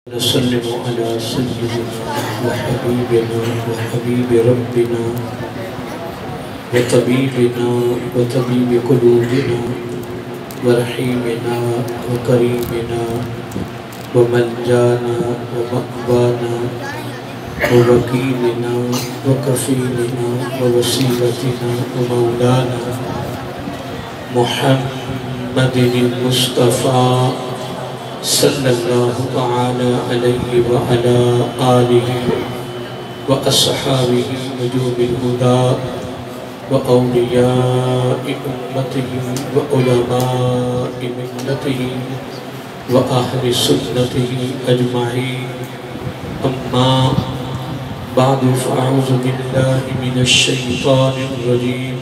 نسلم على سيدنا وحبيبنا وحبيب ربنا وطبيبنا وطبيب قلوبنا ورحيمنا وكريمنا وملجانا ومأوانا ووكيلنا وكفيلنا ووسيلتنا ومولانا محمد المصطفى صلی اللہ تعالی علیہ وعلا آلہ وأصحابہ نجوم الہدى وأولیاء امتہ وعلماء ملتہ وأہل سنتہ اجمعین اما بعد فاعوذ باللہ من الشیطان الرجیم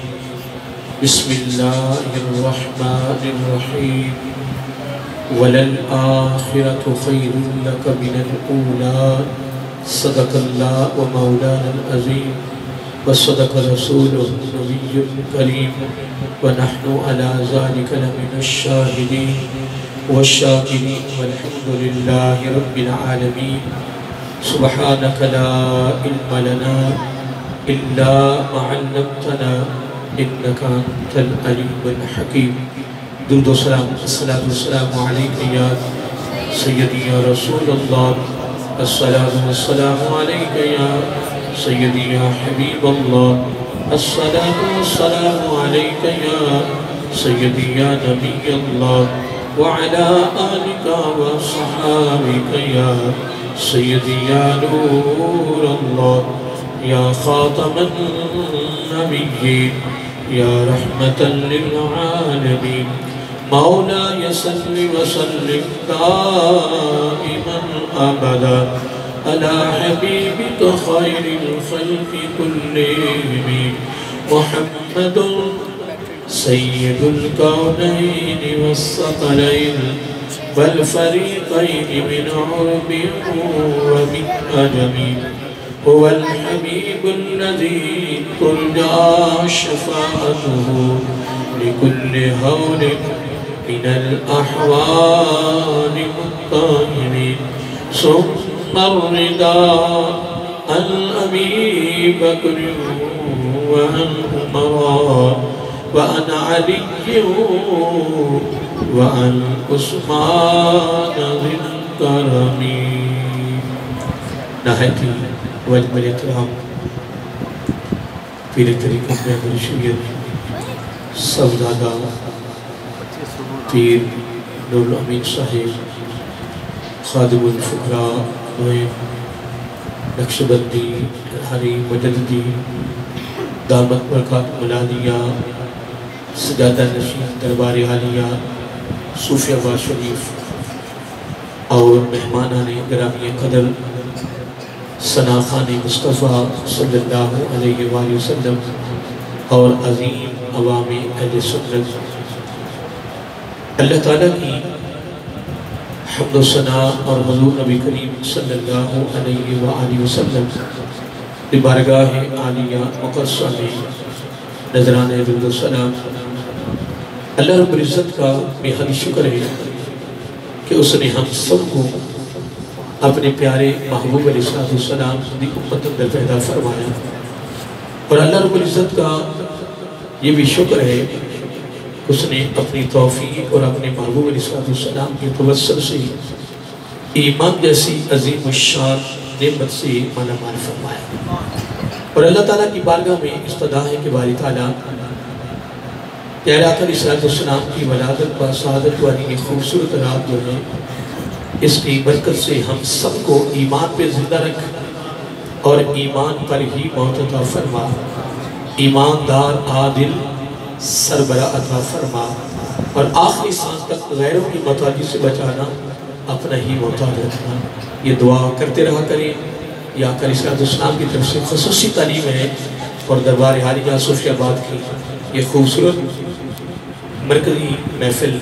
بسم اللہ الرحمن الرحیم وَلَلْآخِرَةُ خَيْرٌ لَكَ مِنَ الْأُولَى صدق اللہ ومولانا العظیم وصدق رسولہ النبی الکریم ونحن علی ذلك لمن الشاہدین والشاکرین والحمد للہ رب العالمین سبحانک لا علم لنا الا ما علمتنا انک انت العلیم الحکیم درود و سلام الصلاة والسلام علیکہ یا سیدی یا رسول اللہ الصلاة والسلام علیکہ یا سیدی یا حبیب اللہ الصلاة والسلام علیکہ یا سیدی یا نبی اللہ وعلا آلکہ وصحابکہ یا سیدی یا نور اللہ یا خاتم النبیین یا رحمتا للعالمین مولا صل وسلم دائما ابدا على حبيبك خير الخلق كلهم محمد سيد الكونين والثقلين والفريقين من عرب ومن عجم هو الحبيب الذي ترجى شفاعته لكل هول من الأحوال مطمئن ثم الرضا عن أبي بكر وعن عمر وعن علي وعن عثمان ذي الكرم نهايتي واجب الاحترام پیر طریقت میں شریعت صفزادہ پیر نور الامین صاحب خادم الفقراء نقشبندی ہری مجددی دامت برکات ملانیہ سجادہ نشین دربار عالیہ صوفی عباس شریف اور مہمانان گرامی قدر ثناخان مصطفیٰ صلی اللہ علیہ وآلہ وسلم اور عظیم عوام اہل سنت اللہ تعالیٰ کی حمد و ثنا اور حضور نبی کریم صلی اللہ علیہ وآلہ وسلم کی بارگاہ عالیہ مقدسہ میں نذرانے درود و سلام اللہ رب العزت کا بے حد شکر ہے کہ اس نے ہم سب کو اپنے پیارے محبوب علیہ السلام دی امت اندر پیدا فرمایا اور اللہ رب العزت کا یہ بھی شکر ہے اس نے اپنی توفیق اور اپنے محبوب علیہ السلام کی توسل سے ایمان جیسی عظیم الشان نعمت سے مالا مال فرمایا اور اللہ تعالیٰ کی بارگاہ میں استدعا ہے کہ باری تعالیٰ پیارے آقا علیہ السلام کی ولادت و سعادت والی یہ خوبصورت رات جو ہے اس کی برکت سے ہم سب کو ایمان پہ زندہ رکھ اور ایمان پر ہی موت عطا فرما ایماندار عادل سربراہ عطا فرما اور آخری سانس تک غیروں کی محتاجی سے بچانا اپنا ہی محتاج رکھنا یہ دعا کرتے رہا کریں یا آقا علیہ السلام کی طرف سے خصوصی تعلیم ہے اور دربار عالیہ صوفی آباد کی یہ خوبصورت مرکزی محفل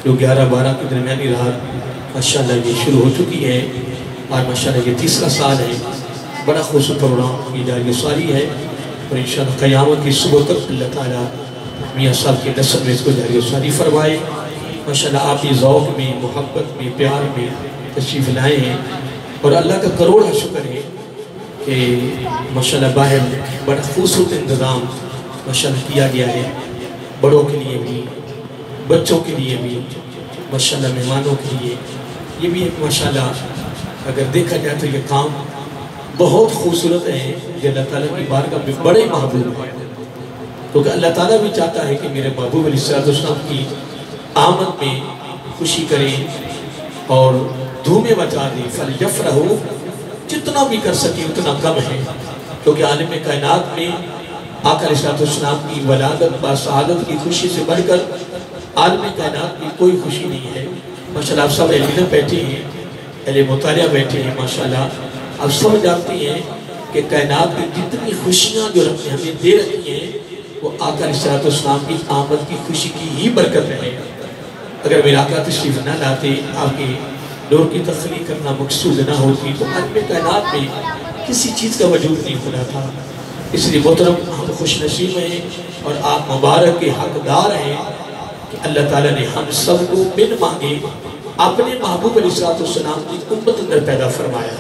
جو 11-12 کی درمیانی رات ماشاءاللہ یہ شروع ہو چکی ہے اور ماشاءاللہ یہ تیسرا سال ہے بڑا خوبصورت پروگرام یہ جاری ساری ہے اور انشاءاللہ قیامت کی صبح تک اللہ تعالیٰ میاں صاحب کی نسل میں اس کو جاری ساری فرمائے ماشاءاللہ آپ کی ذوق میں محبت میں پیار میں تشریف لائے ہیں، اور اللہ کا کروڑا شکر ہے کہ ماشاءاللہ باہر بڑا خوبصورت انتظام ماشاءاللہ کیا گیا ہے، بڑوں کے لیے بھی، بچوں کے لیے بھی، ماشاءاللہ مہمانوں کے لیے۔ یہ بھی ایک ماشاءاللہ اگر دیکھا جائے تو یہ کام بہت خوبصورت ہے، جو اللہ تعالیٰ کی بارگاہ میں بڑے محبوب ہے، کیونکہ اللہ تعالیٰ بھی چاہتا ہے کہ میرے محبوب علیہ السلام کی آمد میں خوشی کریں اور دھومیں مچا دیں۔ فَلْيَفْرَحُوا، جتنا بھی کر سکیں اتنا کم ہے، کیونکہ عالم کائنات میں آقا علیہ السلام کی ولادت و سعادت کی خوشی سے بڑھ کر عالم کائنات میں کوئی خوشی نہیں ہے۔ ماشاءاللہ آپ سب علم بیٹھے ہیں، علم مطالعہ بیٹھے ہیں، ماشاءاللہ آپ سب جانتے ہیں کہ کائنات کی جتنی خوشیاں جو رب نے ہمیں دے رکھی ہیں وہ آقا علیہ السلام کی آمد کی خوشی کی ہی برکت ہے۔ اگر میرے آقا تشریف نہ لاتے، آپ کے نور کی تخلیق کرنا مقصود نہ ہوتی تو عالم کائنات میں کسی چیز کا وجود نہیں ہونا تھا۔ اس لیے محترم ہم خوش نصیب ہیں اور آپ مبارک کے حقدار ہیں کہ اللہ تعالیٰ نے ہم سب کو بن مانگے اپنے محبوب علیہ السلام کی امت اندر پیدا فرمایا،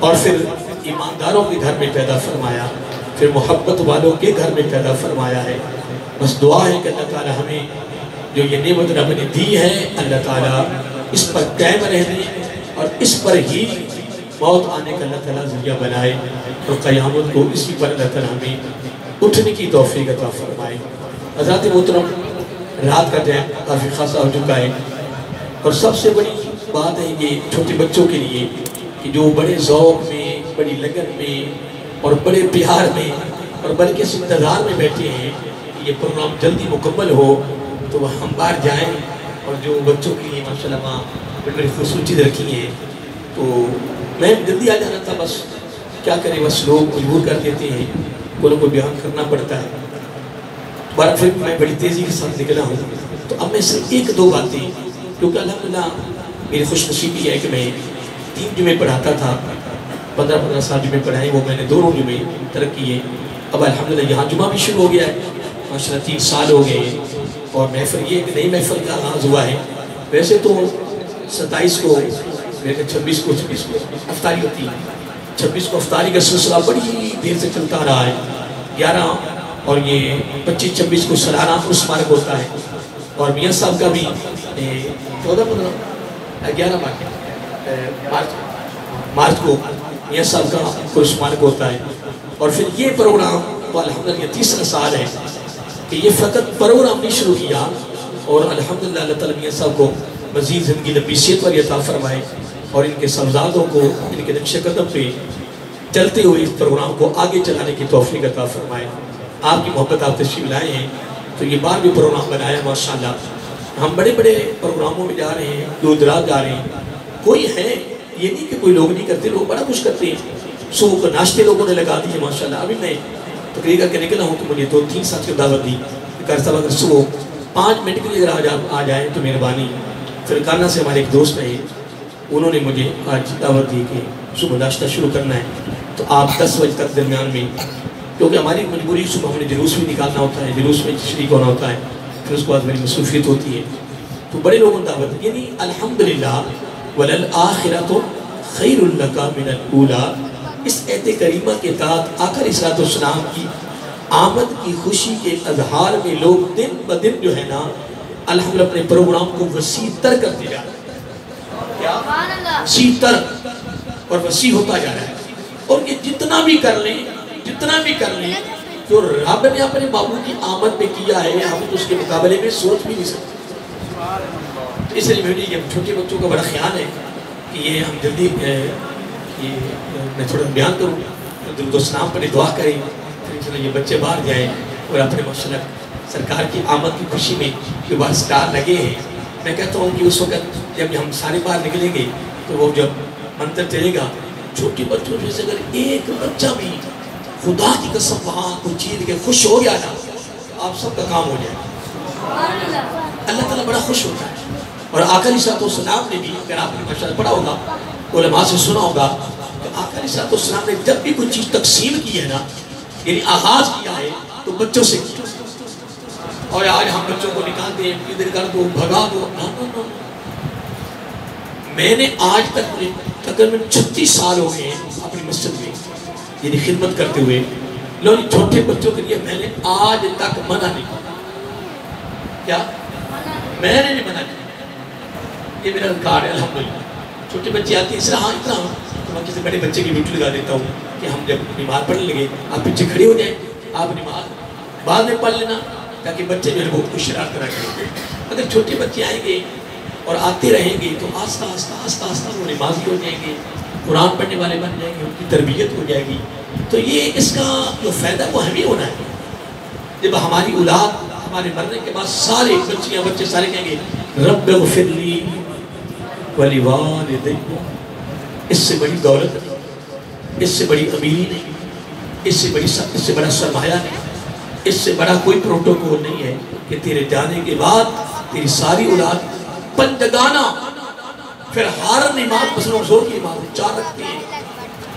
اور پھر ایمانداروں کے گھر میں پیدا فرمایا، پھر محبت والوں کے گھر میں پیدا فرمایا ہے۔ بس دعا ہے کہ اللہ تعالیٰ ہمیں جو یہ نعمت رب نے دی ہے، اللہ تعالیٰ اس پر قائم رہنے اور اس پر ہی موت آنے کا اللہ تعالیٰ ذریعہ بنائے، اور قیامت کو اسی پر اللہ تعالیٰ ہمیں اٹھنے کی توفیق عطا فرمائے۔ حضرات محترم، رات کا ٹائم کافی خاصا ہو چکا ہے، اور سب سے بڑی بات ہے یہ چھوٹے بچوں کے لیے کہ جو بڑے ذوق میں، بڑی لگن میں اور بڑے پیار میں اور بلکہ اس انتظار میں بیٹھے ہیں کہ یہ پروگرام جلدی مکمل ہو تو وہ ہم باہر جائیں، اور جو بچوں کے لیے ماشاءاللہ ماں بڑی خصوصیت رکھی ہیں تو میں جلدی آ جانا تھا، بس کیا کریں، بس لوگ مجبور کر دیتے ہیں، کوئی کوئی بیان کرنا پڑتا ہے، بار پھر میں بڑی تیزی کے ساتھ نکلا ہوں۔ تو اب میں صرف ایک دو باتیں، کیونکہ الحمدللہ میری خوش نصیبی ہے کہ میں 3 جمعے پڑھاتا تھا، 15 سال جمعے پڑھائے، وہ میں نے 2 جمعے ترک کیے۔ اب الحمدللہ یہاں جمعہ بھی شروع ہو گیا ہے، ماشاءاللہ 3 سال ہو گئے ہیں، اور محفل یہ ایک نئی محفل کا آغاز ہوا ہے۔ ویسے تو 27 کو، 26 کو افطاری ہوتی ہے، 26 کو افطاری کا سلسلہ بڑی دیر سے چلتا رہا ہے، 11 اور یہ 25 26 کو سالانہ عرس مبارک ہوتا ہے، اور میاں صاحب کا بھی 14 15 11 مارچ کو میاں صاحب کا عرس مبارک ہوتا ہے، اور پھر یہ پروگرام تو الحمدللہ یہ 3 سال ہے کہ یہ فقط پروگرام نہیں شروع کیا، اور الحمدللہ اللہ تعالیٰ میاں صاحب کو مزید زندگی لمبی صحت والی عطا فرمائے، اور ان کے صاحبزادوں کو ان کے نقش قدم پہ چلتے ہوئے اس پروگرام کو آگے چلانے کی توفیق عطا فرمائے۔ آپ کی محبت آپ تشریف لائے ہیں تو یہ بار بھی پروگرام بنایا ماشاءاللہ۔ ہم بڑے بڑے پروگراموں میں جا رہے ہیں، دور دراز جا رہے ہیں، کوئی ہے یہ نہیں کہ کوئی لوگ نہیں کرتے، لوگ بڑا کچھ کرتے ہیں، صبح کو ناشتے لوگوں نے لگا دیے ماشاءاللہ۔ ابھی میں تقریر کر کے نکلا ہوں تو مجھے 2-3 ساتھ کی دعوت دی کہ صاحب اگر صبح 5 منٹ کے لیے اگر آ جائیں تو مہربانی۔ پھر کانا سے ہمارے ایک دوست ہیں، انہوں نے مجھے آج دعوت دی کہ صبح ناشتہ شروع کرنا ہے تو آپ 10 بجے تک درمیان میں، کیونکہ ہماری مجبوری صبح ہمیں جلوس بھی نکالنا ہوتا ہے، جلوس میں شریک ہونا ہوتا ہے، پھر اس کے بعد میری مصروفیت ہوتی ہے، تو بڑے لوگوں نے دعوت دی، یعنی الحمدللہ وَلَلْآخِرَةُ خَيْرٌ لَكَ مِنَ الْأُولَىٰ۔ اس ایت کریمہ کے تحت آقا علیہ السلام کی آمد کی خوشی کے اظہار میں لوگ دن بدن جو ہے نا الحمدللہ اپنے پروگرام کو وسیع تر کرتے جا رہے ہیں، کیا؟ وسیع تر اور وسیع ہوتا جا رہا ہے، اور یہ جتنا بھی کر لیں جو رب نے اپنے محبوب کی آمد میں کیا ہے ہم تو اس کے مقابلے میں سوچ بھی نہیں سکتے۔ اس لیے مجھے چھوٹے بچوں کا بڑا خیال ہے کہ یہ ہم جلدی میں تھوڑا بیان کروں، درود و سلام پر دعا کریں، یہ بچے باہر جائیں اور اپنے ماشاءاللہ سرکار کی آمد کی خوشی میں جو بار سٹار لگے ہیں۔ میں کہتا ہوں کہ اس وقت جب ہم سارے باہر نکلیں گے تو وہ جب منتر چلے گا، چھوٹی بچوں میں سے اگر ایک بچہ بھی خدا کی قسم وہاں کوئی چیز کے خوش ہو گیا نا آپ سب کا کام ہو جائے۔ اللہ تعالیٰ بڑا خوش ہوتا ہے، اور آقا علیہ السلام نے بھی، اگر آپ نے ماشاءاللہ پڑھا ہوگا، علماء سے سنا ہوگا کہ آقا علیہ السلام نے جب بھی کوئی چیز تقسیم کی ہے نا، یعنی آغاز کیا ہے تو بچوں سے کیا، اور آج ہم بچوں کو نکالتے ہیں، ادھر کر دو، بھگا دو، میں نے آج تک تقریباً 36 سال ہو گئے ہیں اپنی مسجد میں یعنی خدمت کرتے ہوئے، لیکن چھوٹے بچوں کے لیے میں نے آج تک منع نہیں کیا. کیا میں نے نہیں منع کیا، یہ میرا ریکارڈ ہے الحمدللہ. چھوٹے بچے آتے ہیں اس طرح اتنا تو میں کسی بڑے بچے کی ڈیوٹی لگا دیتا ہوں کہ ہم جب نماز پڑھنے لگے آپ پیچھے کھڑے ہو جائیں، آپ نماز بعد میں پڑھ لینا تاکہ بچے جو ہے وہ کچھ شرارت کرا کریں. اگر چھوٹے بچے آئیں گے اور آتے رہیں گے تو آہستہ آہستہ آہستہ آہستہ وہ نمازی ہو جائیں گے، قرآن پڑھنے والے بن جائیں گے، ان کی تربیت ہو جائے گی. تو یہ اس کا جو فائدہ وہ ہمیں ہونا ہے. جب ہماری اولاد ہمارے مرنے کے بعد سارے بچیاں بچے سارے کہیں گے رب اغفر لی ولوالدی، اس سے بڑی دولت نہیں، اس سے بڑی امیری نہیں، اس سے بڑا سرمایہ نہیں، اس سے بڑا کوئی پروٹوکول نہیں ہے کہ تیرے جانے کے بعد تیری ساری اولاد پنجگانہ پھر ہر نماز مثلا زور کی نماز 4 رکھتے ہیں،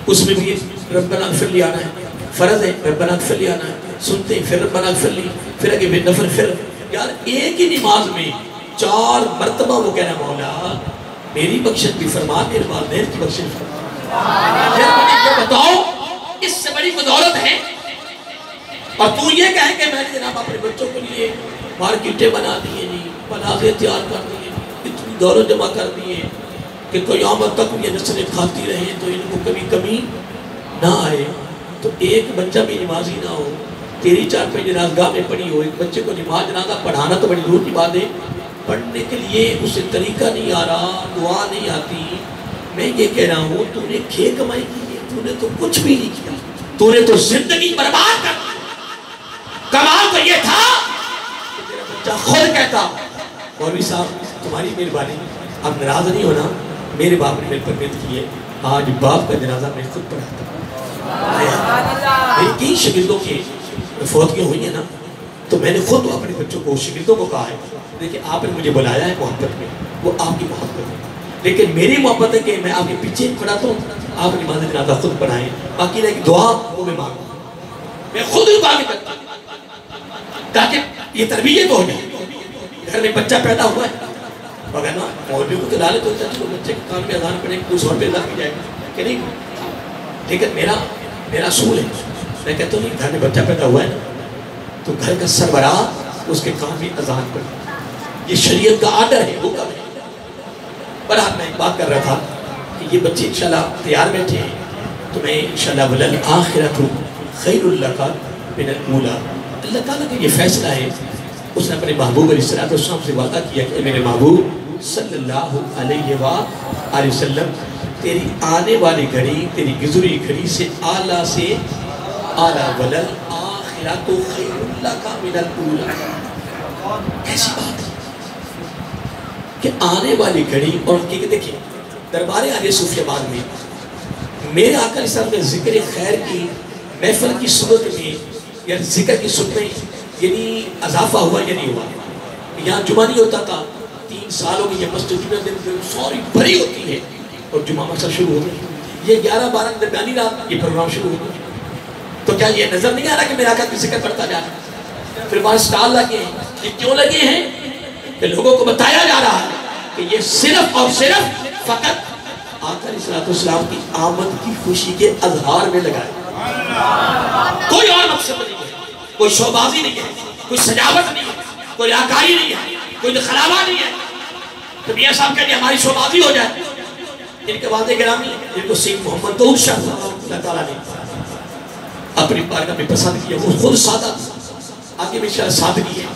اس میں بھی ربنا اغفر لی آنا ہے، فرض ہے ربنا اغفر لی آنا ہے، سنتے ہیں پھر ربنا اغفر لی، پھر اگے بے نفر. پھر یار ایک ہی نماز میں 4 مرتبہ وہ کہنا مولا میری بخشش بھی فرما، میرے والدین کی بخشش فرما. پھر مجھے بتاؤ اس سے بڑی دولت ہے؟ اور تو یہ کہے کہ میں نے جناب اپنے بچوں کے لیے مارکیٹیں بنا دیے نہیں، پلازے تیار کر دیے، اتنی دولت جمع کر دیے کہ قیامت تک یہ نسلیں کھاتی رہیں تو ان کو کبھی کمی نہ آئے. تو ایک بچہ بھی نمازی نہ ہو، تیری 4 جنازگاہ میں پڑھی ہو، ایک بچے کو نماز جنازہ پڑھانا تو بڑی دور کی بات ہے، پڑھنے کے لیے اسے طریقہ نہیں آ رہا، دعا نہیں آتی. میں یہ کہہ رہا ہوں تو نے کھے کمائی کی ہے، تو نے تو کچھ بھی نہیں کیا، تو نے تو زندگی برباد کر. کمال تو یہ تھا کہ تیرا بچہ خود کہتا مولوی صاحب تمہاری مہربانی، اب ناراض نہیں ہونا، میرے باپ نے میرے پر محنت کی ہے، آج باپ کا جنازہ میں خود پڑھاتا. میری کئی شاگردوں کے فوتیاں ہوئی ہیں نا، تو میں نے خود اپنے بچوں کو شاگردوں کو کہا ہے دیکھیں آپ نے مجھے بلایا ہے محبت میں، وہ آپ کی محبت ہے، لیکن میری محبت ہے کہ میں آپ کے پیچھے پڑھاتا ہوں، آپ نماز جنازہ خود پڑھائیں، باقی رہے دعا وہ میں مانگوں، میں خود دعا بھی کرتا ہوں تاکہ یہ تربیت ہو جائے. گھر میں بچہ پیدا ہوا ہے مگر نا مولوی کو تو ڈالے تو چلو بچے کے کام میں اذان پڑھیں کوئی 100 روپے ادا کی جائے گا کہ نہیں. لیکن میرا اصول ہے، میں کہتا ہوں گھر میں بچہ پیدا ہوا ہے نا تو گھر کا سربراہ اس کے کام میں اذان پڑھے، یہ شریعت کا آرڈر ہے، وہ کام ہے. برحال میں ایک بات کر رہا تھا کہ یہ بچے انشاءاللہ تیار بیٹھے ہیں تو میں انشاءاللہ وَلَلْآخِرَةُ خَيْرٌ لَكَ مِنَ الْأُولَىٰ. اللہ تعالیٰ کا یہ فیصلہ ہے، اس نے اپنے محبوب علیہ السلام سے وعدہ کیا کہ میرے محبوب صلی اللہ علیہ وآلہ وسلم تیری آنے والی گھڑی، تیری گزری گھڑی سے اعلیٰ وَلَلْآخِرَةُ خَيْرٌ لَكَ مِنَ الْأُولَىٰ. کیسی بات ہے کہ آنے والی گھڑی. اور حقیقت دیکھیں دربار عالیہ صوفیہ آباد میں میرے آقا علیہ السلام نے ذکر خیر کی محفل کی صورت میں یا ذکر کی صورت میں یعنی اضافہ ہوا یا نہیں ہوا. یہاں جمعہ نہیں ہوتا تھا 3 سالوں میں، یہ مسجد جمعہ دن سوری بھری ہوتی ہے اور جمعہ مسجد شروع ہو گئی، یہ 11-12 درمیانی رات یہ پروگرام شروع ہو گیا. تو کیا یہ نظر نہیں آ رہا کہ میرا آقا کی ذکر پڑھتا جا رہا ہے؟ پھر وہاں سٹال لگے ہیں، یہ کیوں لگے ہیں کہ لوگوں کو بتایا جا رہا ہے کہ یہ صرف اور صرف فقط آقا علیہ السلام کی آمد کی خوشی کے اظہار میں لگائے، کوئی اور مقصد نہیں ہے، کوئی شوبازی نہیں ہے، کوئی سجاوٹ نہیں ہے، کوئی ریاکاری نہیں ہے، کوئی دخلاوہ نہیں ہے. تو میاں صاحب کہتے ہیں ہماری شوبازی ہو جائے. ان کے والد گرامی جن کو سید محمد داؤد شاہ صاحب اللہ تعالیٰ نے اپنی بارگاہ میں پسند کیا، وہ خود سادہ آگے میں سادگی ہے.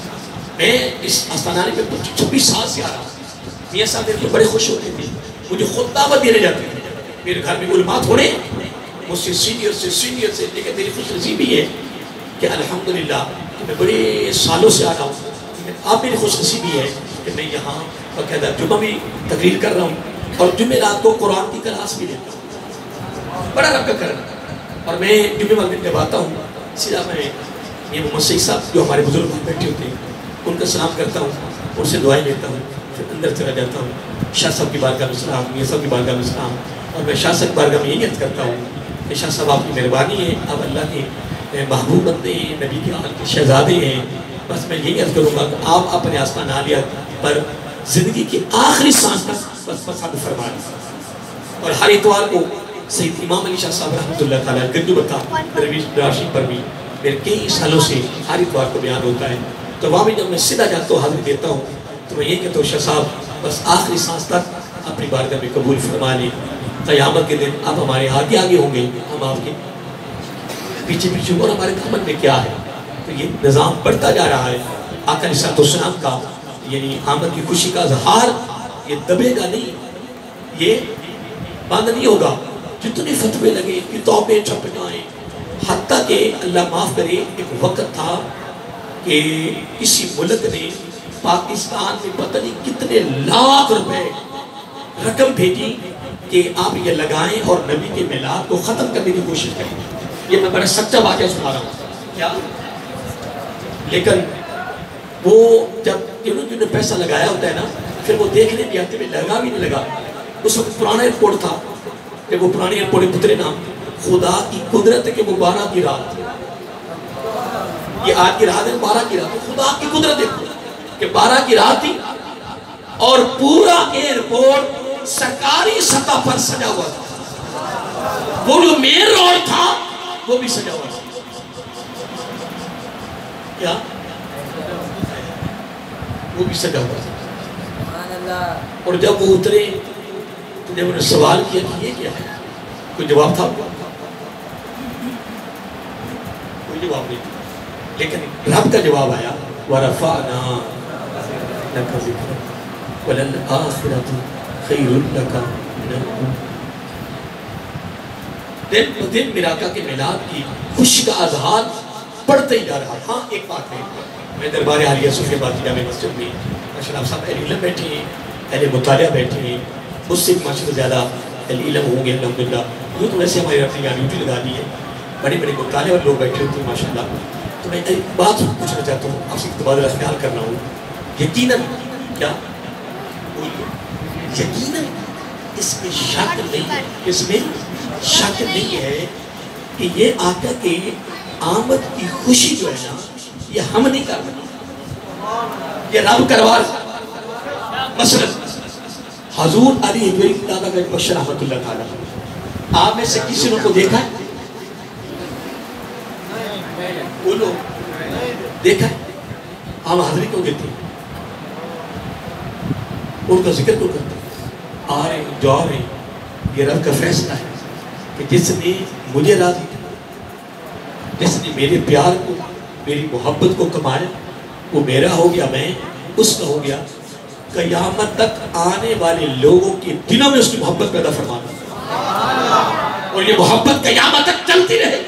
میں اس آستانانے میں 26 سال سے آ رہا ہوں. میاں صاحب میرے بڑے خوش ہوتے تھے، مجھے خود دعوت دینے جاتے تھے. میرے گھر میں علماء تھوڑے مجھ سے سینئر سے لیکن میری خوش نصیبی ہے کہ الحمدللہ کہ میں بڑے سالوں سے آ رہا ہوں. آپ میری خوش نصیبی ہے کہ میں یہاں باقاعدہ جمعہ بھی تقریر کر رہا ہوں اور جمعرات کو قرآن کی کلاس بھی دیتا ہوں. بڑا رب کا کرنا. اور میں جمعہ والے دن جب آتا ہوں سیدھا میں یہ محمد شیخ صاحب جو ہمارے بزرگ بیٹھے ہوتے ہیں ان کا سلام کرتا ہوں، ان سے دعائیں لیتا ہوں، پھر اندر چلا جاتا ہوں. شاہ صاحب کی بارگاہ میں سلام، میاں صاحب کی بارگاہ میں سلام. اور میں شاہ صاحب کی بارگاہ میں یہی عرض کرتا ہوں کہ شاہ صاحب آپ کی مہربانی ہے، آپ اللہ کے محبوب بندے ہیں، نبی کے آل کے شہزادے ہیں. بس میں یہی عرض کروں گا کہ آپ اپنے آستان عالیہ پر زندگی کی آخری سانس تک بس پسند فرمائے. اور ہر اتوار کو سید امام علی شاہ صاحب رحمۃ اللہ تعالیٰ گندو بتا درویش راشی پر بھی میرے کئی سالوں سے ہر اتوار کو بیان ہوتا ہے. تو وہاں بھی جب میں سیدھا جاتا ہوں حاضری دیتا ہوں تو میں یہ کہتا ہوں شاہ صاحب بس آخری سانس تک اپنی بارگاہ میں قبول فرما لیں. قیامت کے دن آپ ہمارے آگے آگے ہوں گے, ہم آپ کے پیچھے پیچھے, اور ہمارے دامن میں کیا ہے. تو یہ نظام بڑھتا جا رہا ہے. آقا علیہ السلام کا یعنی آمد کی خوشی کا اظہار یہ دبے گا نہیں, یہ بند نہیں ہوگا. جتنے فتوے لگے, کتابیں چھپ جائیں, حتیٰ کہ اللہ معاف کرے ایک وقت تھا کہ کسی ملک نے پاکستان میں پتہ نہیں کتنے لاکھ روپے رقم بھیجی کہ آپ یہ لگائیں اور نبی کے میلاد کو ختم کرنے کی کوشش کریں. یہ میں بڑا سچا واقعہ سنا رہا ہوں کیا. لیکن وہ جب جنہوں نے پیسہ لگایا ہوتا ہے نا, پھر وہ دیکھنے بھی آتے, لگا بھی نہیں لگا. اس وقت پرانا ایئرپورٹ تھا, کہ وہ پرانے ایئرپورٹ پترے نام خدا کی قدرت ہے کہ وہ 12 کی رات, یہ آج کی رات ہے 12 کی رات, خدا کی قدرت ہے کہ 12 کی رات تھی اور پورا ایئرپورٹ سرکاری سطح پر سجا ہوا تھا. وہ جو مین روڈ تھا وہ بھی سجا ہوا تھا. کیا وہ بھی سجا ہوا تھا. اور جب وہ اترے تو جب انہوں نے سوال کیا کہ یہ کیا ہے, کوئی جواب تھا, کوئی جواب نہیں. لیکن رب کا جواب آیا وَرَفَعْنَا لَكَ ذِكْرَكَ وَلَلْآخِرَةُ خَيْرٌ لَكَ مِنَ الْأُولَىٰ. دن بہ دن میرے آقا کے میلاد کی خوشی کا اظہار بڑھتے ہی جا رہا. ہاں ایک بات ہے, میں دربار عالیہ صوفیہ آباد جامع مسجد میں ماشاء اللہ صاحب اہل علم بیٹھے ہیں, اہل مطالعہ بیٹھے ہیں, اس سے ماشاء اللہ زیادہ اہل علم ہوں گے الحمدللہ. یوں تو ویسے ہمارے اپنی یہاں ڈیوٹی لگا دی ہے, بڑے بڑے مطالعے والے لوگ بیٹھے ہوتے ہیں ماشاء اللہ. تو میں ایک بات پوچھنا چاہتا ہوں, آپ سے تبادلہ خیال کرنا ہوں. یقیناً کیا یقیناً اس میں شک نہیں, اس میں شک نہیں ہے کہ یہ آقا کے آمد کی خوشی جو ہے نا یہ ہم نہیں کر رہے, یہ رب کروا رہا. مثلا حضور علی حجویری دادا کا بشر رحمۃ اللہ تعالیٰ, آپ میں سے کسی نے کو دیکھا ہے؟ بولو دیکھا ہے؟ ہم حاضری کیوں دیتے ہیں, ان کا ذکر کیوں کرتے ہیں؟ آ رہے ہیں جا رہے ہیں, یہ رب کا فیصلہ ہے کہ جس نے مجھے راضی کیا, جس نے میرے پیار کو میری محبت کو کمایا وہ میرا ہو گیا, میں اس کا ہو گیا. قیامت تک آنے والے لوگوں کے دلوں میں اس کی محبت پیدا فرمانا, اور یہ محبت قیامت تک چلتی رہے.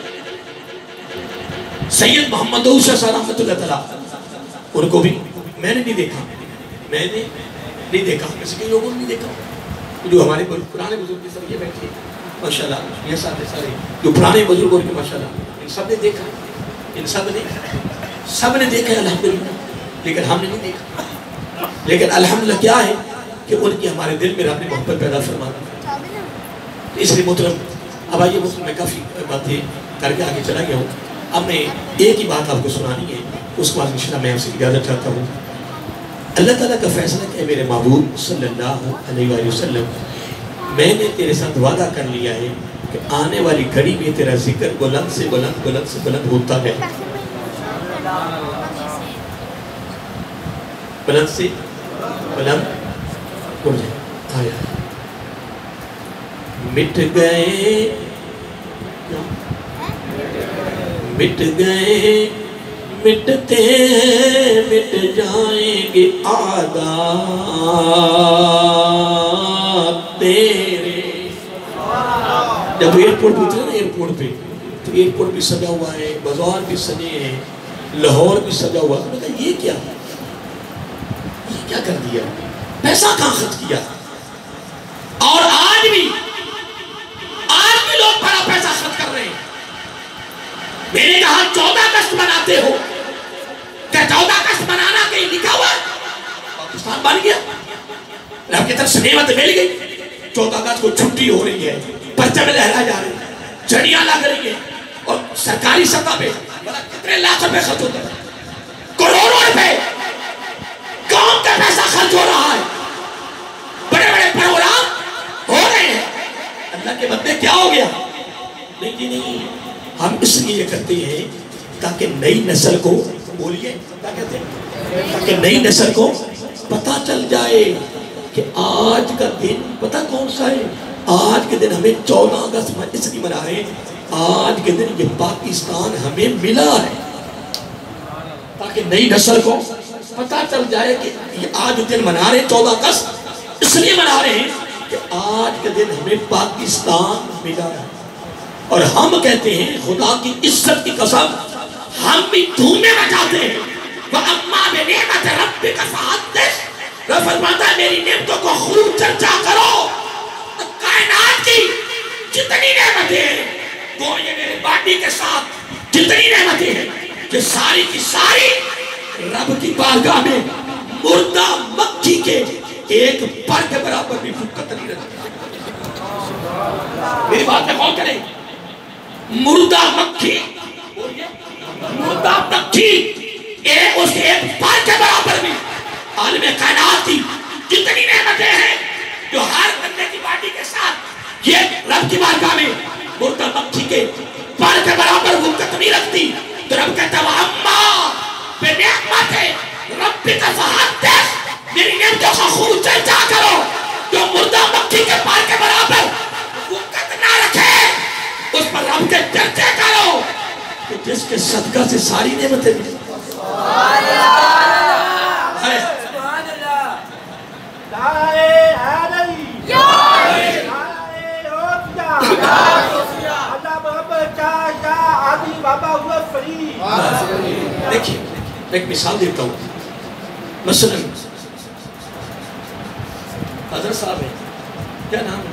سید محمد عوشہ صاحب رحمۃ اللہ تعالیٰ, ان کو بھی میں نے نہیں دیکھا, میں نے نہیں دیکھا, کسی کے لوگوں نے نہیں دیکھا. جو ہمارے پرانے بزرگ کے ساتھ یہ بیٹھے ماشاءاللہ, یہ سارے جو پرانے بزرگ اور ماشاءاللہ, ان سب نے دیکھا, ان سب نے دیکھا ہے الحمدللہ, لیکن ہم نے نہیں دیکھا. لیکن الحمدللہ کیا ہے کہ ان کی ہمارے دل میں اپنی محبت پیدا فرمانا. اس لیے محترم, اب آئیے محترم, میں کافی باتیں کر کے آگے چلا گیا ہوں. اب میں ایک ہی بات آپ کو سنانی ہے, اس کے بعد انشاءاللہ میں آپ سے اجازت چاہتا ہوں. اللہ تعالیٰ کا فیصلہ کہ میرے محبوب صلی اللہ علیہ وآلہ وسلم, میں نے تیرے ساتھ وعدہ کر لیا ہے کہ آنے والی گھڑی میں تیرا ذکر بلند سے بلند بلند سے بلند ہوتا ہے, بلند سے بلند ہو جائے. آیا مٹ گئے مٹتے ہیں مٹ جائیں گے عادات تیرے. جب ایئرپورٹ پہ اترے نا, ایئرپورٹ پہ تو ایئرپورٹ بھی سجا ہوا ہے, بازار بھی سجے ہیں, لاہور بھی سجا ہوا ہے. میں نے کہا یہ کیا کر دیا, پیسہ کہاں خرچ کیا. اور آج بھی لوگ بڑا پیسہ خرچ کر رہے ہیں. میں نے کہا 14 اگست مناتے ہو, کہ 14 اگست منانا کہیں لکھا ہوا ہے؟ پاکستان بن گیا, رب کی طرف سے نعمت مل گئی. 14 اگست کو چھٹی ہو رہی ہے, پرچم لہرا جا رہے ہیں, جھڑیاں لگ رہی ہیں, اور سرکاری سطح پہ کتنے لاکھ روپے خرچ ہوتے ہیں, کروڑوں روپے قوم کا پیسہ خرچ ہو رہا ہے. بڑے بڑے پروگرام ہو رہے ہیں، اللہ کے بندے کیا ہو گیا؟ نہیں جی نہیں، ہم اس لیے کرتے ہیں تاکہ نئی نسل کو، بولیے کیا کہتے ہیں، تاکہ نئی نسل کو پتہ چل جائے کہ آج کا دن پتہ کون سا ہے؟ آج کے دن ہمیں 14 اگست اس لیے منا رہے ہیں، آج کے دن یہ پاکستان ہمیں ملا ہے، تاکہ نئی نسل کو پتہ چل جائے کہ یہ آج دن منا رہے ہیں 14 اگست اس لیے منا رہے ہیں کہ آج کے دن ہمیں پاکستان ملا ہے۔ اور ہم کہتے ہیں خدا کی عزت کی قسم ہم بھی دھومے مچاتے ہیں، وَأَمَّا بِنِعْمَةِ رَبِّكَ فَحَدِّثْ، رب فرماتا ہے میری نعمتوں کو خوب چرچا کرو۔ کائنات کی جتنی نعمتیں ہیں، وہ یہ میرے باڈی کے ساتھ جتنی نعمتیں ہیں، یہ ساری کی ساری رب کی بارگاہ میں مردہ مکھی کے ایک پر کے برابر بھی فکت نہیں رکھتا۔ میری بات میں غور کریں، مردہ مکھی، مردہ مکھی اس کے ایک پر کے برابر بھی عالم کائنات کی جتنی نعمتیں ہیں جو ہر بندے کی باڈی کے ساتھ یہ رب کی بارگاہ میں مردہ مکھی کے پر کے برابر فکت نہیں رکھتی، تو رب کہتا ہے وَأَمَّا بِنِعْمَةِ رَبِّكَ فَحَدِّثْ، میری نعمتوں کا خوب چرچا کرو، جو مردہ مکھی کے پر کے برابر فکت نہ رکھے اس پر رب کے چرچے کرو، کہ جس کے صدقہ سے ساری نعمتیں ملیں۔ دیکھیں ایک مثال دیتا ہوں، مثلا حضرت صاحب ہے، کیا نام ہے؟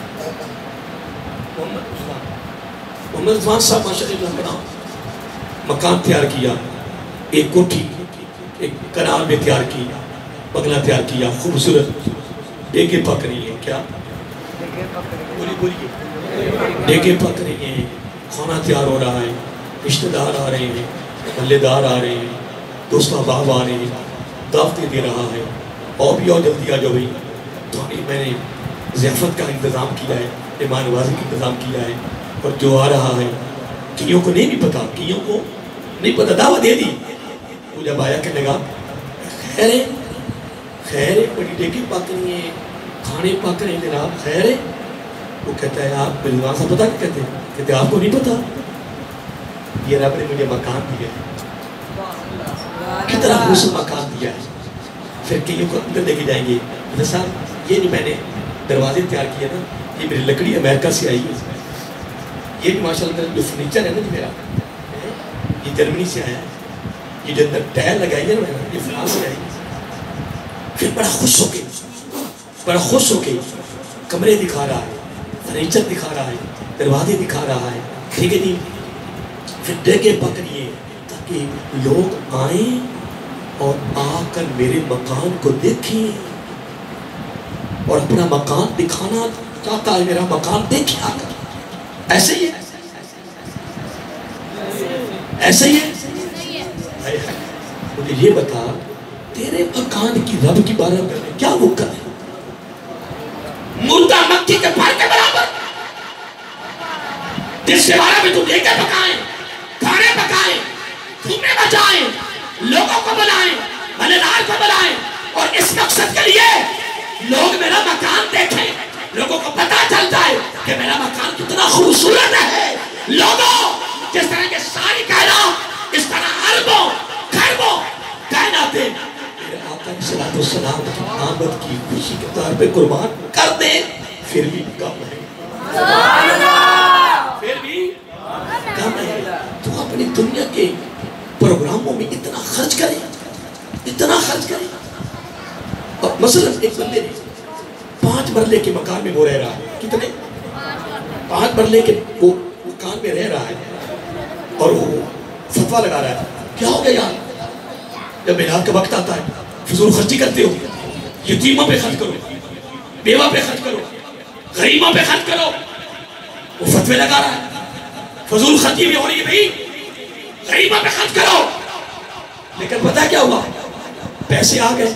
محمد عثمان صاحب ماشاءاللہ بنا مکان تیار کیا، ایک کوٹھی ایک کنال میں تیار کی، بنگلہ تیار کیا، خوبصورت ڈیگے پک رہی ہیں، کیا بولیے ڈیگے پک رہی ہیں، کھانا تیار ہو رہا ہے، رشتہ دار آ رہے ہیں، محلے دار آ رہے ہیں، دوست احباب آ رہے ہیں، دعوتیں دے رہا ہے، اور بھی اور جلدی آ جاؤ بھائی، تو میں نے ضیافت کا انتظام کیا ہے، مہمان نوازی کا انتظام کیا ہے، اور جو آ رہا ہے کئیوں کو نہیں بھی پتا، کئیوں کو نہیں پتا، دعوت دے دی، وہ جب آیا کہنے لگا خیر ہے بڑی ڈیگی پک رہی ہیں، کھانے پک رہے ہیں جناب، خیر ہے؟ وہ کہتا ہے آپ بلوان صاحب پتا کیا کہتے ہیں آپ کو نہیں پتا، یہ رب نے مجھے مکان دیا ہے، کتنا خوش مکان دیا ہے، پھر کئیوں کو اندر لے کے جائیں گے، حضرت صاحب یہ نہیں میں نے دروازے تیار کیے نا، یہ میری لکڑی امریکہ سے آئی ہے، یہ بھی ماشاءاللہ جو فرنیچر ہے نا میرا، یہ جرمنی سے آیا ہے، یہ جو اندر ٹائل لگائی ہے نا میں نے، یہ فرانس سے آئی ہے۔ پھر بڑا خوش ہو کے کمرے دکھا رہا ہے، فرنیچر دکھا رہا ہے، دروازے دکھا رہا ہے، ٹھیک ہے جی، پھر ڈیگے پک رہی ہے تاکہ لوگ آئیں اور آ کر میرے مکان کو دیکھیں، اور اپنا مکان دکھانا چاہتا ہے، میرا مکان دیکھیں آ کر۔ ایسے ہی ہے، ایسے ہی ہے، مجھے یہ بتا تیرے مکان کی رب کی بارگاہ میں کیا وہ کرے؟ مردہ مکھی کے پر کے برابر، جس کے بارے میں تم ڈیگے پکائیں، کھانے پکائیں، دھومے بچائیں، لوگوں کو بلائیں، بھلے دار کو بلائیں، اور اس مقصد کے لیے لوگ میرا مکان دیکھیں، لوگوں کو پتہ چل جائے کہ میرا مکان کتنا خوبصورت ہے۔ لوگوں جس طرح کے ساری کائنات اس طرح اربوں خربوں کائناتیں میرے آقا صلی اللہ علیہ وسلم کی آمد کی خوشی کے طور پہ قربان کر دیں، پھر بھی کم ہے، پھر بھی کم ہے۔ تو اپنی دنیا کے پروگراموں میں اتنا خرچ کریں، اتنا خرچ کریں۔ اور مثلا ایک بندے نے 5 مرلے کے مکان میں وہ رہ رہا ہے، کتنے؟ 5 مرلے کے وہ مکان میں رہ رہا ہے، اور وہ فتویٰ لگا رہا ہے، کیا ہو گیا یار؟ جب میلاد کا وقت آتا ہے فضول خرچی کرتے ہو، یتیموں پہ خرچ کرو، بیوہ پہ خرچ کرو، غریبوں پہ خرچ کرو، وہ فتوے لگا رہا ہے، فضول خرچی بھی ہو رہی ہے بھائی، غریبوں پہ خرچ کرو۔ لیکن پتہ کیا ہوا؟ پیسے آ گئے،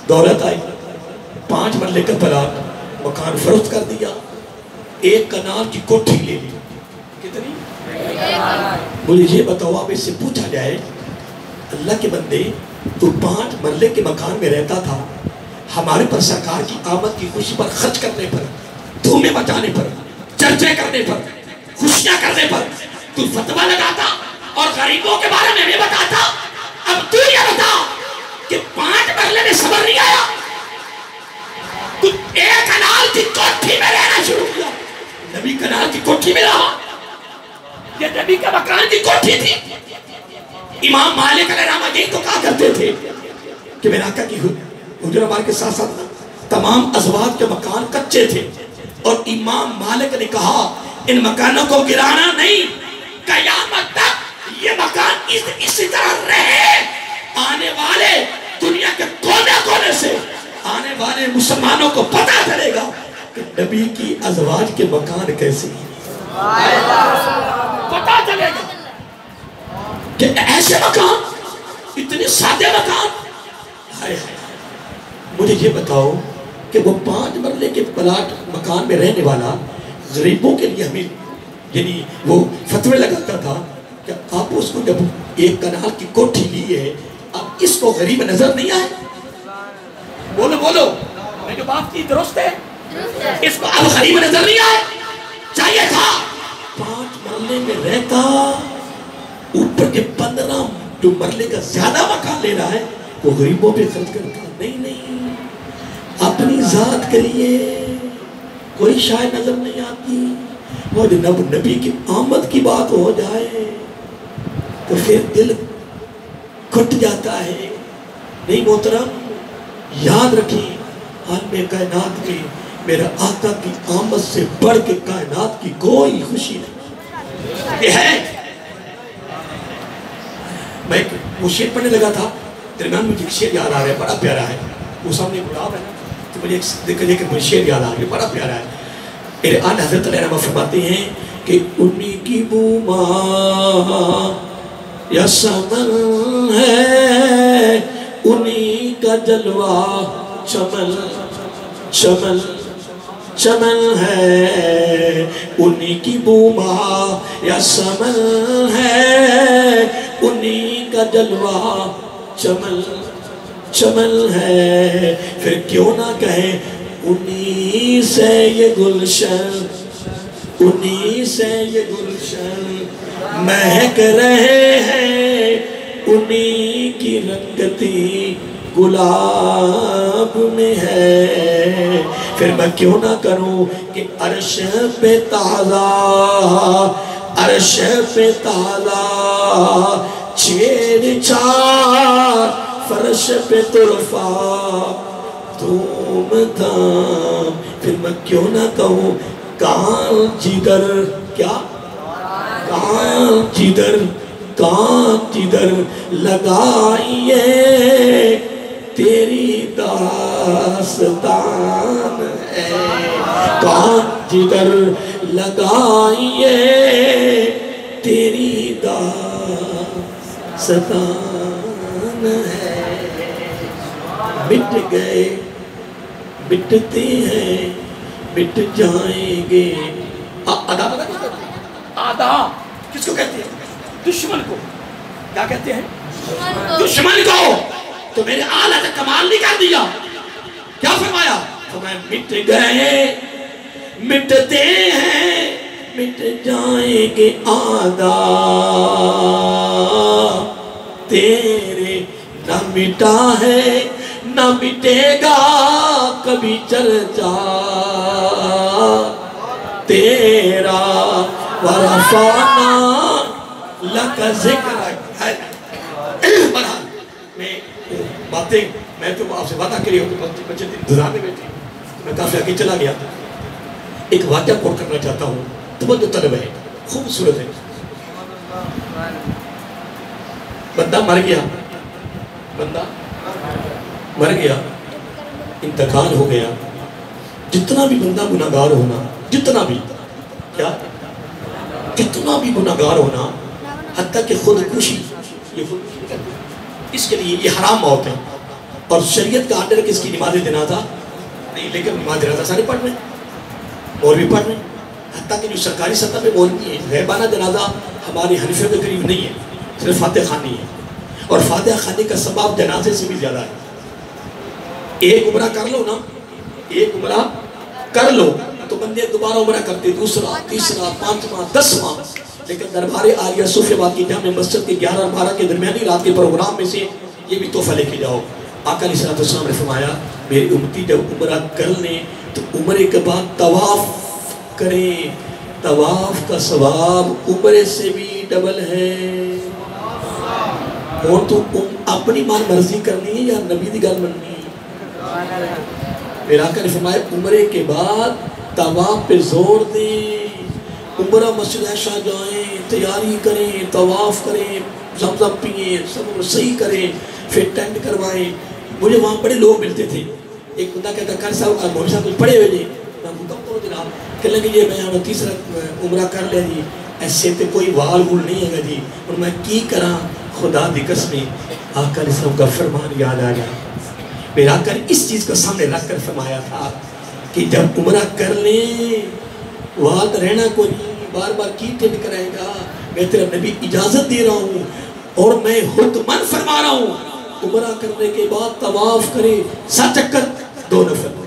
دولت آئی، 5 مرلے کا پلاٹ مکان فروخت کر دیا، ایک کنال کی کوٹھی لے لی. کتنی؟ مجھے یہ بتاؤ، آپ اس سے پوچھا جائے اللہ کے بندے تو 5 مرلے کے مکان میں رہتا تھا، ہمارے پر سرکار کی آمد کی خوشی پر خرچ کرنے پر، دھومے مچانے پر، چرچے کرنے پر، خوشیاں کرنے پر تو فتویٰ لگاتا اور غریبوں کے بارے میں بھی بتاتا. اب تو یہ بتا کہ 5 مرلے میں صبر نہیں آیا، تو ایک کنال کی کوٹھی میں رہنا شروع کیا. نبی کنال کی کوٹھی میں رہا، یہ نبی کا مکان کی کوٹھی تھی. امام مالک علیہ رحمہ یہ تو کہا کرتے تھے کہ میرے آقا کی حجر بار کے ساتھ ساتھ تمام ازواج کے مکان کچے تھے، اور امام مالک نے کہا ان مکانوں کو گرانا نہیں، قیامت تک یہ مکان اسی طرح رہے. آنے والے دنیا کے کونے کونے سے آنے والے مسلمانوں کو پتہ چلے گا کہ نبی کی ازواج کے مکان کیسے ہیں. پتہ چلے گا کہ ایسے مکان، اتنے سادے مکان. مجھے یہ بتاؤ کہ وہ 5 مرلے کے پلاٹ مکان میں رہنے والا غریبوں کے لیے ہمیں یعنی وہ فتوے لگاتا تھا کہ آپ اس کو جب ایک کنال کی کوٹھی لی ہے، اب اس کو غریب نظر نہیں آئے؟ بولو بولو، میں جو بات کی درست ہے؟ اس کو اب غریب نظر نہیں آئے؟ چاہیے تھا 5 مرلے میں رہتا، اوپر کے 15 جو مرلے کا زیادہ مکان لے رہا ہے وہ غریبوں پہ خرچ کرتا. نہیں نہیں، اپنی ذات کے لیے کوئی شاید نظر نہیں آتی. اور جب نبی کی آمد کی بات ہو جائے تو پھر دل کھٹ جاتا ہے. نہیں محترم، یاد رکھیں عالم کائنات میں میرا آقا کی آمد سے بڑھ کے کائنات کی کوئی خوشی نہیں. یہ ہے، میں وہ شعر پڑھنے لگا تھا، درمیان مجھے ایک شعر یاد آ رہا ہے، بڑا پیارا ہے. وہ سامنے گلاب ہے نا، تو مجھے ایک مجھے شعر یاد آ رہا ہے، بڑا پیارا ہے. میرے آن حضرت علیہ رحمہ فرماتے ہیں کہ انہی کی بوما یا سمن ہے، انہی کا جلوہ چمن چمن چمن ہے. انہی کی بوما یا سمن ہے، انہی کا جلوہ چمن چمن ہے. پھر کیوں نہ کہیں انہی سے یہ گلشن، انہی سے یہ گلشن مہک رہے ہیں، انہی کی رنگتی گلاب میں ہے. پھر میں کیوں نہ کروں کہ عرش پہ تازہ، عرش پہ تازہ چھیڑ چھاڑ، فرش پہ طرفہ دھوم دھام. پھر میں کیوں نہ کہوں کان جدر، کیا کان جدر، کان جدر لگائیے تیری داستان ہے. کان جدر لگائیے تیری داستان ہے. مٹ گئے مٹتے ہیں مٹ جائیں گے. آدھا پتہ کس کو کہتے ہیں؟ آدھا کس کو کہتے ہیں؟ دشمن کو. کیا کہتے ہیں؟ دشمن کو. تو میرے آلہ نے کمال نہیں کر دیا. کیا فرمایا؟ فرمایا مٹ گئے مٹتے ہیں مٹ جائیں گے آدھا تیرے، نہ مٹا ہے نہ مٹے گا کبھی چرچا تیرا، ورفعنا لک ذکرک. برحال میں میں تو آپ سے وعدہ کری ہوں کہ بچے انتظار میں بیٹھے، میں کافی آگے چلا گیا. ایک واقعہ کوٹ کرنا چاہتا ہوں، توجہ طلب ہے، خوبصورت ہے. بندہ مر گیا، بندہ مر گیا، انتقال ہو گیا. جتنا بھی بندہ گناہگار ہونا، جتنا بھی کیا جتنا بھی گناہگار ہونا، حتیٰ کہ خودکشی، یہ خودکشی نہیں کرتے، اس کے لیے یہ حرام موت ہے. اور شریعت کا آرڈر کس کی نماز جنازہ نہیں، لیکن جنازہ سارے پڑھ رہے ہیں اور بھی پڑھ رہے ہیں، حتیٰ کہ جو سرکاری سطح پہ مولوی ہے، غیبانہ جنازہ ہمارے حنفیوں کے قریب نہیں ہے، صرف فاتح خوانی ہے، اور فاتح خوانی کا ثواب جنازے سے بھی زیادہ ہے۔ ایک عمرہ کر لو نا، ایک عمرہ کر لو تو بندے دوبارہ عمرہ کرتے، دوسرا، تیسرا، پانچواں، 10واں، لیکن دربار عالیہ صوفی آباد کی جامع مسجد کے 11 اور 12 کے درمیانی رات کے پروگرام میں سے یہ بھی تحفہ لے کے جاؤ۔ آقا علیہ السلام نے فرمایا میری امتی جب عمرہ کر لیں تو عمرے کے بعد طواف کریں، طواف کا ثواب عمرے سے بھی ڈبل ہے۔ اور تو اپنی مان مرضی کرنی ہے یا نبی دی گل مننی ہے؟ میرا آقا نے فرمایا عمرے کے بعد طواف پہ زور دیں، عمرہ مسجد عائشہ جائیں، تیاری کریں، طواف کریں، زمزم پئیں، سب صحیح کریں، پھر ٹینٹ کروائیں۔ مجھے وہاں بڑے لوگ ملتے تھے، ایک بندہ کہتا کر صاحب مولوی صاحب کچھ پڑھے ہوئے جی، میں حکم کرو جناب، کہ لگے یہ میں تیسرا عمرہ کر لیا جی، ایسے تے کوئی وال وول نہیں ہے گا جی، اور میں کی کراں؟ خدا دی قسم آقا علیہ السلام کا فرمان یاد آ گیا۔ میرا آقا نے اس چیز کو سامنے رکھ کر فرمایا تھا کہ جب عمرہ کر لیں وہاں رہنا کوئی نہیں، بار بار کی ٹینٹ کرائے گا، میں تیرا نبی اجازت دے رہا ہوں اور میں حکمن فرما رہا ہوں عمرہ کرنے کے بعد طواف کرے، 7 چکر 2 نفل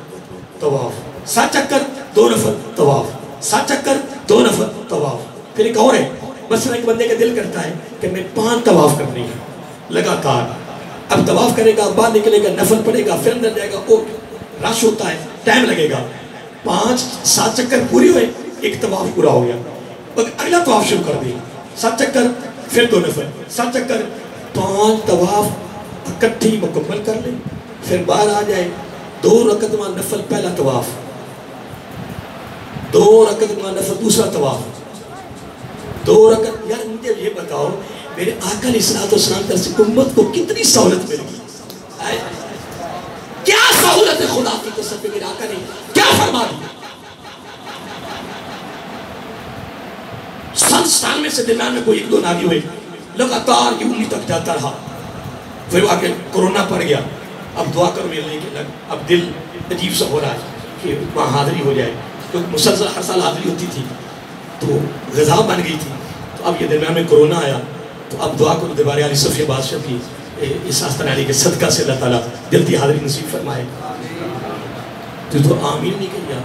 طواف، 7 چکر 2 نفل طواف، 7 چکر 2 نفل طواف۔ پھر ایک اور ہے، مثلا ایک بندے کا دل کرتا ہے کہ میں 5 طواف کرنی ہے لگاتار، اب طواف کرے گا، باہر نکلے گا، نفل پڑے گا، پھر اندر جائے گا، او رش ہوتا ہے، ٹائم لگے گا، 7 چکر پوری ہوئے، ایک طواف پورا ہو گیا، اگلا طواف شروع کر دیں، 7 چکر پھر 2 نفل، 7 چکر 5 طواف اکٹھی مکمل کر لیں، پھر باہر آ جائے، 2 رکعت نفل پہلا طواف، 2 رکعت نفل دوسرا طواف، 2 رکعت۔ یار مجھے یہ بتاؤ میرے آقا علیہ السلام طرف سے امت کو کتنی سہولت مل گئی، کیا سہولت ہے خدا کی قسم پہ، میرے آقا نے کیا فرما دیا۔ سن میں سے درمیان میں کوئی 1-2 ناگی ہوئے، لگاتار یہ 19 تک جاتا رہا، پھر آگے کرونا پڑ گیا، اب دعا کرو میرے لیے کہ اب دل عجیب سا ہو رہا ہے کہ وہاں حاضری ہو جائے، کیونکہ مسلسل ہر سال حاضری ہوتی تھی تو غذا بن گئی تھی، تو اب یہ درمیان میں کرونا آیا، تو اب دعا کرو دربار عالی صوفی بادشاہ کی اس آستانہ علی کے صدقہ سے اللہ تعالیٰ جلدی حاضری نصیب فرمائے۔ تو آمین نہیں کہیا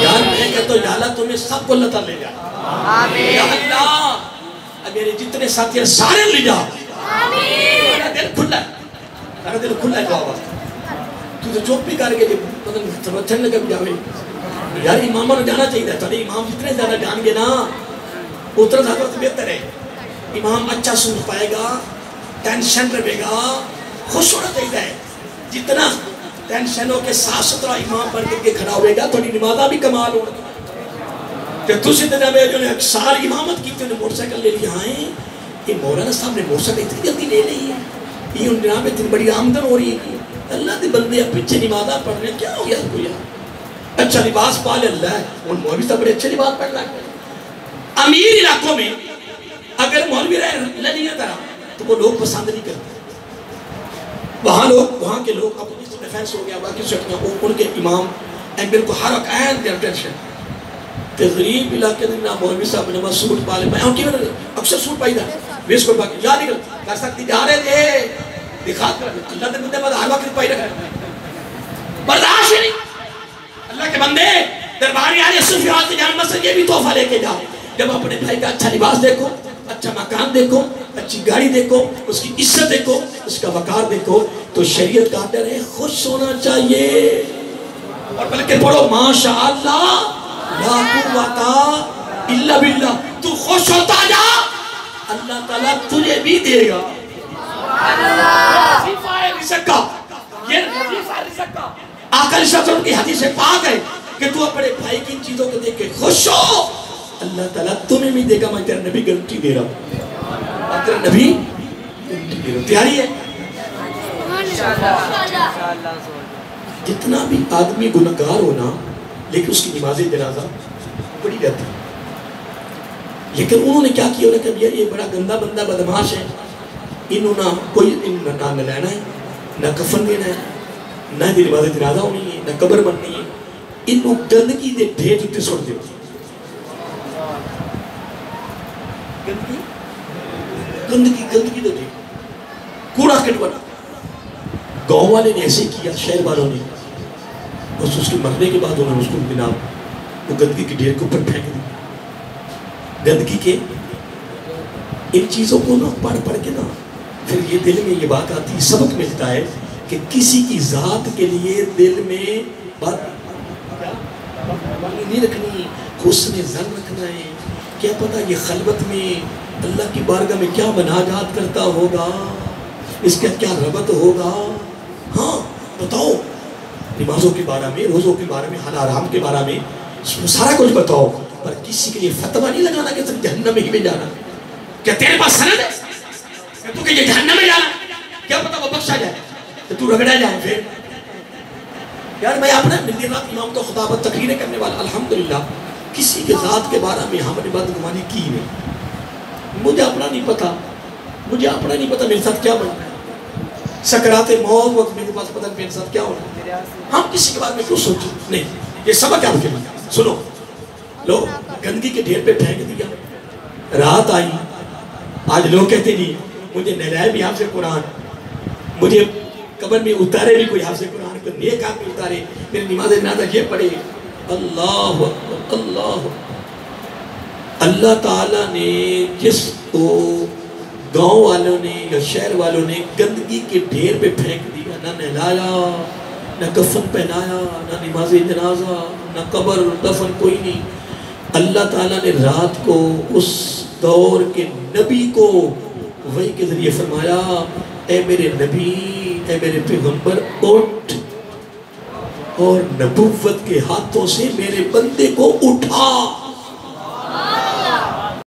یار، میں کہتا ہوں یا اللہ تمہیں سب کو اللہ تعالیٰ لے جا، یا اللہ میرے جتنے ساتھی ہیں سارے لے جا، میرا دل کھلا ہے، میرا دل کھلا ہے دعا وقت، تو چوپ بھی کر کے سمجھن لگا بھی جاوے یار اماموں نے جانا چاہیے تھا، امام جتنے زیادہ جان گے نا اتنا زیادہ بہتر ہے، امام اچھا سوچ پائے گا، ٹینشن رہے گا، خوش ہونا چاہیے ہے، جتنا ٹینشن ہو کے صاف ستھرا امام بن کے کھڑا ہوئے گا تھوڑی نمازہ بھی کمال ہوگا۔ کہ دوسری دنیا میں جو نے اکثار امامت کی تھی انہیں موٹر سائیکل لے لیا آئیں، یہ مولانا صاحب نے موٹر سائیکل اتنی جلدی لے لی ہے، یہ ان جناب اتنی بڑی آمدن ہو رہی ہے، اللہ دے بندے پیچھے نمازہ پڑھ رہے ہیں، کیا ہو گیا کو یار، اچھا لباس پالے اللہ ہے، ان مولوی صاحب بڑے اچھے لباس پڑھ رہا ہے۔ امیر علاقوں میں اگر مولوی رہے نہیں طرح تو وہ لوگ پسند نہیں کرتے، وہاں کے لوگ اپنی سے ڈیفینس ہو گیا، باقی سکتے ان کے امام ایمبر کو ہر وقت این دیر ٹینشن، غریب علاقے دن مولوی صاحب نے سوٹ پالے، میں ہوں کی اکثر سوٹ پائی دا ویس کو باقی یا نکل کر سکتی جا رہے تھے دکھا کر اللہ نے بندے بعد ہر وقت پائی رکھا ہے، برداشت نہیں اللہ کے بندے درباری آنے صوفی آتے جانب سے یہ بھی تحفہ لے کے جا، جب اپنے بھائی کا اچھا لباس دیکھو، اچھا مکان دیکھو، اچھی گاڑی دیکھو، اس کی عزت دیکھو، اس کا وقار دیکھو، تو شریعت کا آڈر ہے خوش ہونا چاہیے، اور بلکہ پڑھو ماشاءاللہ لا قوت الا باللہ، تو خوش ہوتا جا اللہ تعالیٰ تجھے بھی دے گا، وظیفہ ہے رزق کا، یہ وظیفہ رزق کا، آقا علیہ السلام کی حدیث پاک ہے کہ تو اپنے بھائی کی چیزوں کو دیکھ کے خوش ہو، اللہ تعالیٰ تمہیں بھی دے گا، میں تیرا نبی گارنٹی دے رہا ہوں، میں تیرا نبی گارنٹی دے رہا ہوں، تیاری ہے؟ جتنا بھی آدمی گناہگار ہونا لیکن اس کی نماز جنازہ بڑی رہتی ہے، لیکن انہوں نے کیا کیا، انہوں نے کہا یہ بڑا گندہ بندہ بدماش ہے، انہوں نے کوئی نہ لینا ہے نہ کفن دینا ہے، نہ دی نماز جنازہ ہونی ہے، نہ قبر بننی ہے، انہوں گندگی دے ڈھیر اتنے سوڑ دیو. گندگی دے ڈھیر کوڑا کٹوانا. گاؤں والے نے ایسے کیا، شہر والوں نے، بس اس کے مرنے کے بعد انہوں نے اس کو جناب وہ گندگی کے ڈھیر کے اوپر پھینک دی. گندگی کے ان چیزوں کو نا پڑھ کے نا پھر یہ دل میں یہ بات آتی ہے، سبق ملتا ہے کہ کسی کی ذات کے لیے دل میں بات نہیں رکھنی، حسن ظن رکھنا ہے. کیا پتا یہ خلوت میں اللہ کی بارگاہ میں کیا مناجات کرتا ہوگا، اس کا کیا ربط ہوگا. ہاں بتاؤ، نمازوں کے بارے میں، روزوں کے بارے میں، حلال حرام کے بارے میں سارا کچھ بتاؤ، پر کسی کے لیے فتویٰ نہیں لگانا کہ تم جہنم میں ہی میں جانا. کیا تیرے پاس سند ہے کہ تو کہ یہ جہنم میں جانا؟ کیا پتا وہ بخشا جائے کہ تو رگڑا جائے. پھر یار میں اپنا ملی رات امام تو خطابت تقریریں کرنے والا، الحمدللہ کسی کے ذات کے بارے میں ہم نے بدگمانی کی نہیں. مجھے اپنا نہیں پتا میرے ساتھ کیا بننا ہے. سکرات موت وقت میرے پاس پتہ میرے ساتھ کیا ہونا ہے. ہم کسی کے بارے میں کیوں سوچیں؟ نہیں، یہ سبق آپ کے لیے سنو. لوگ گندگی کے ڈھیر پہ پھینک دیا. رات آئی، آج لوگ کہتے نہیں مجھے نہلائے بھی حافظ قرآن، مجھے قبر میں اتارے بھی کوئی حافظ قرآن، کوئی نیک آدمی اتارے، میری نماز جنازہ یہ پڑھے. اللہ اللہ اللہ تعالیٰ نے جس کو گاؤں والوں نے یا شہر والوں نے گندگی کے ڈھیر پہ پھینک دیا، نہ نہلایا، نہ کفن پہنایا، نہ نماز جنازہ، نہ قبر دفن، کوئی نہیں. اللہ تعالیٰ نے رات کو اس دور کے نبی کو وحی کے ذریعے فرمایا، اے میرے نبی، اے میرے پیغمبر، اٹھ اور نبوت کے ہاتھوں سے میرے بندے کو اٹھا.